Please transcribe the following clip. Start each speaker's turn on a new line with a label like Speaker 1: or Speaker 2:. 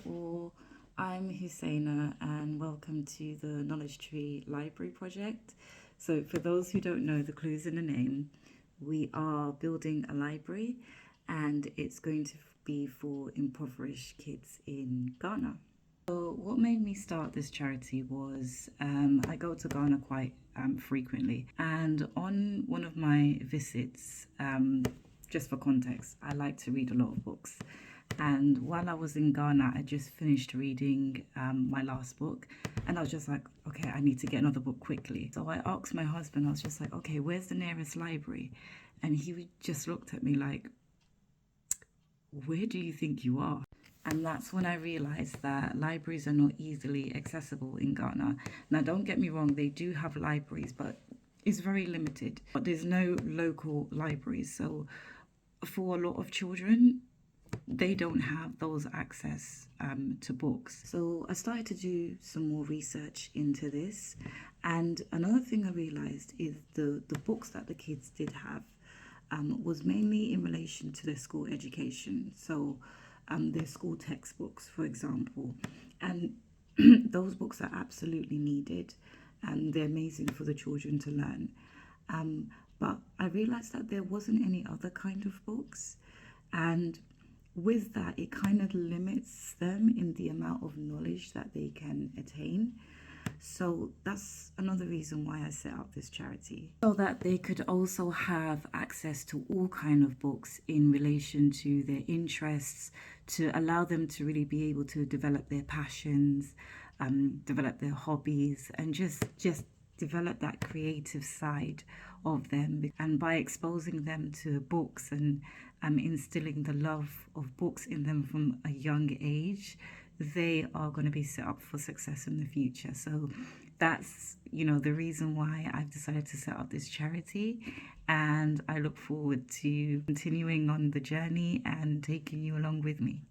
Speaker 1: all. I'm Husseina and welcome to the Knowledge Tree Library Project. So, for those who don't know, the clue's in the name. We are building a library and it's going to be for impoverished kids in Ghana. So, what made me start this charity was I go to Ghana quite frequently, and on one of my visits, just for context, I like to read a lot of books. And while I was in Ghana, I just finished reading my last book, and I was just like, okay, I need to get another book quickly. So I asked my husband, I was just like, okay, where's the nearest library? And he just looked at me like, where do you think you are? And that's when I realized that libraries are not easily accessible in Ghana. Now, don't get me wrong, they do have libraries, but it's very limited. But there's no local libraries. So for a lot of children, they don't have those access to books. So I started to do some more research into this. And another thing I realized is the books that the kids did have was mainly in relation to their school education. So their school textbooks, for example. And those books are absolutely needed and they're amazing for the children to learn. But I realized that there wasn't any other kind of books. And with that, it kind of limits them in the amount of knowledge that they can attain. So that's another reason why I set up this charity, so that they could also have access to all kind of books in relation to their interests, to allow them to really be able to develop their passions, develop their hobbies, and just develop that creative side of them. And by exposing them to books and instilling the love of books in them from a young age, they are going to be set up for success in the future. So that's, the reason why I've decided to set up this charity. And I look forward to continuing on the journey and taking you along with me.